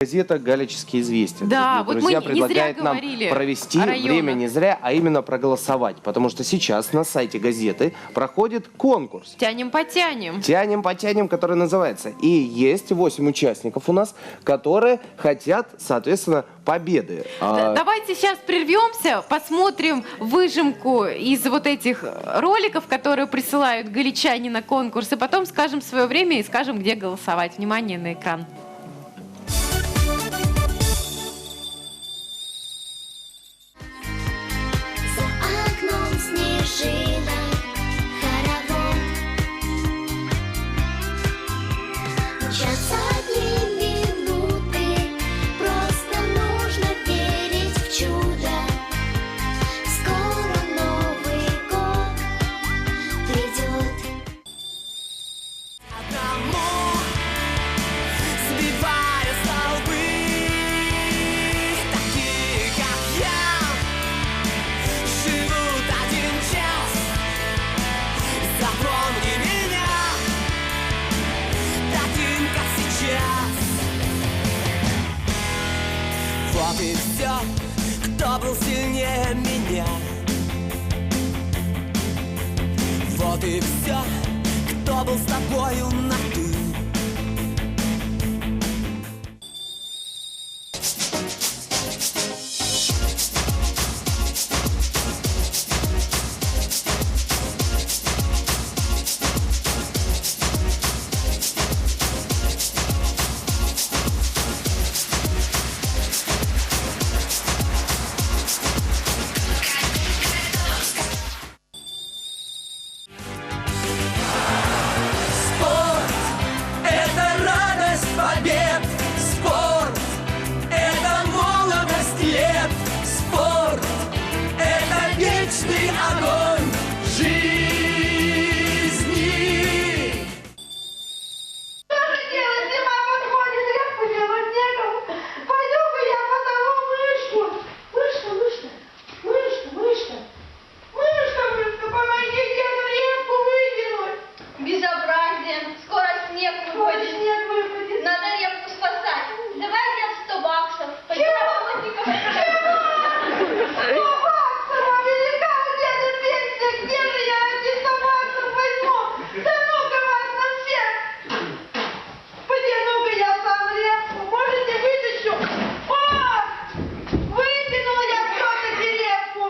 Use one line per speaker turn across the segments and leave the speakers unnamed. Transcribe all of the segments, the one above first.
Газета «Галические известия».
Да, вот
друзья,
мы не зря
предлагает нам
говорили
провести
о районах.
время не зря, а именно проголосовать. Потому что сейчас на сайте газеты проходит конкурс.
Тянем-потянем.
Тянем-потянем, который называется. И есть 8 участников у нас, которые хотят, соответственно, победы.
Давайте сейчас прервемся, посмотрим выжимку из вот этих роликов, которые присылают галичане на конкурс, и потом скажем свое время и скажем, где голосовать. Внимание на экран.
За окном снежинок хоровод. Мчатся дни, минуты, просто нужно верить в чудо. Скоро Новый год придет.
Одному, сбивая столбы, такие, как я, живут один час. Запомни меня, таким, как сейчас. Вот и все, кто был сильнее меня. Вот и все, кто был с тобою на «ты». Спорт — это радость побед. Спорт — это молодость лет. Спорт — это вечный огонь жизни.
Делать, зима подходит, репку делать некому. Пойду-ка я позову мышку. Мышка, помоги деду репку выкинуть.
Безобразие. Скоро снег выпадет.
Снег выпадет.
Надо репку спасать. Давай я 100 баксов. Пойдем работников.
100 баксов, а велика у деда пенсия. Где же я эти 100 баксов возьму? Да ну-ка вас на всех. Потяну-ка я сам репку. Можете вытащу? О! Вытянула я все-таки репку.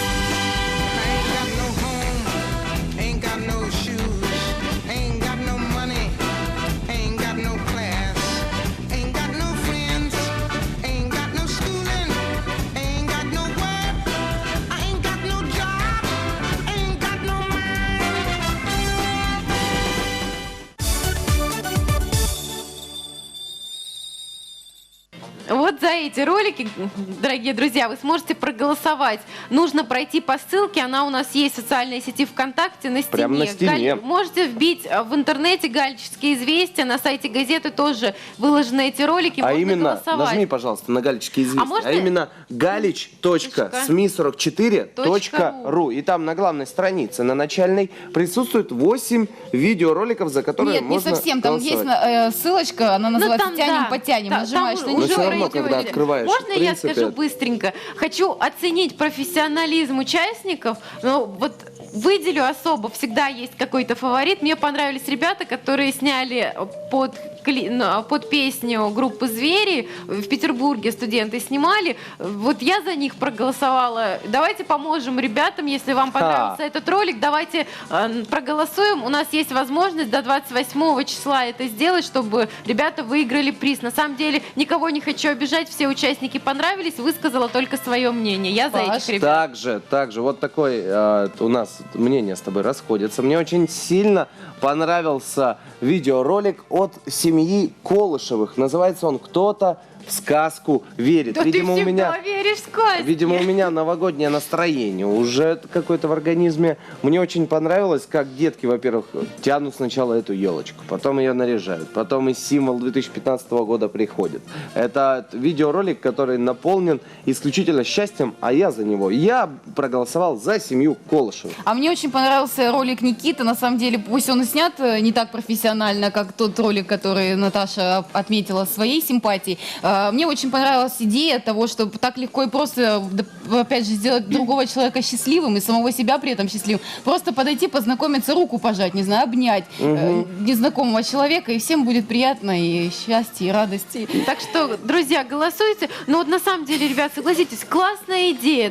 Ain't got no home, ain't got no shoes, ain't got no money, ain't got no class, ain't got no friends, ain't got no schooling, ain't got no work, I ain't got no job, ain't got no
Вот за эти ролики, дорогие друзья, вы сможете проголосовать. Нужно пройти по ссылке, она у нас есть в социальной сети ВКонтакте на стене.
Прямо на стене.
Можете вбить в интернете «Галические известия», на сайте газеты тоже выложены эти ролики,
А
можно
именно,
голосовать.
нажми, пожалуйста, на «Галические известия»,
можно-
а именно galich.smi44.ru. И там на главной странице, на начальной, присутствует 8 видеороликов, за которые
Нет, не
можно
совсем. Там есть
голосовать.
ссылочка, она называется
там,
«Тянем,
да.
потянем».
Да,
Нажимаешь
там
на
Но
уже
все
нее.
равно,
пройдете.
когда открываешь,
Можно
в
я
принципе,
скажу быстренько? Хочу оценить профессионализм участников. Ну, вот выделю особо, всегда есть какой-то фаворит. Мне понравились ребята, которые сняли под песню группы «Звери». В Петербурге студенты снимали. Вот я за них проголосовала. Давайте поможем ребятам, если вам понравился этот ролик. Давайте проголосуем. У нас есть возможность до 28 числа это сделать, чтобы ребята выиграли приз. На самом деле, никого не хочу обижать. Все участники понравились. Высказала только свое мнение. Я за этих ребят.
Также, вот такой у нас мнение с тобой расходится. Мне очень сильно понравился видеоролик от семьи Колышевых. Называется он «Кто-то в сказку верит».
Да
Видимо,
ты
у меня,
всегда веришь в сказки.
видимо, у меня новогоднее настроение уже какое-то в организме. Мне очень понравилось, как детки, во-первых, тянут сначала эту елочку, потом ее наряжают, потом и символ 2015 года приходит. Это видеоролик, который наполнен исключительно счастьем, а я за него. Я проголосовал за семью Колышевых.
А мне очень понравился ролик Никиты. На самом деле, пусть он и снят не так профессионально, как тот ролик, который Наташа отметила своей симпатией. Мне очень понравилась идея того, чтобы так легко и просто, опять же, сделать другого человека счастливым и самого себя при этом счастливым. Просто подойти, познакомиться, руку пожать, не знаю, обнять незнакомого человека, и всем будет приятно, и счастье, и радости.
Так что, друзья, голосуйте. Но вот на самом деле, ребят, согласитесь, классная идея.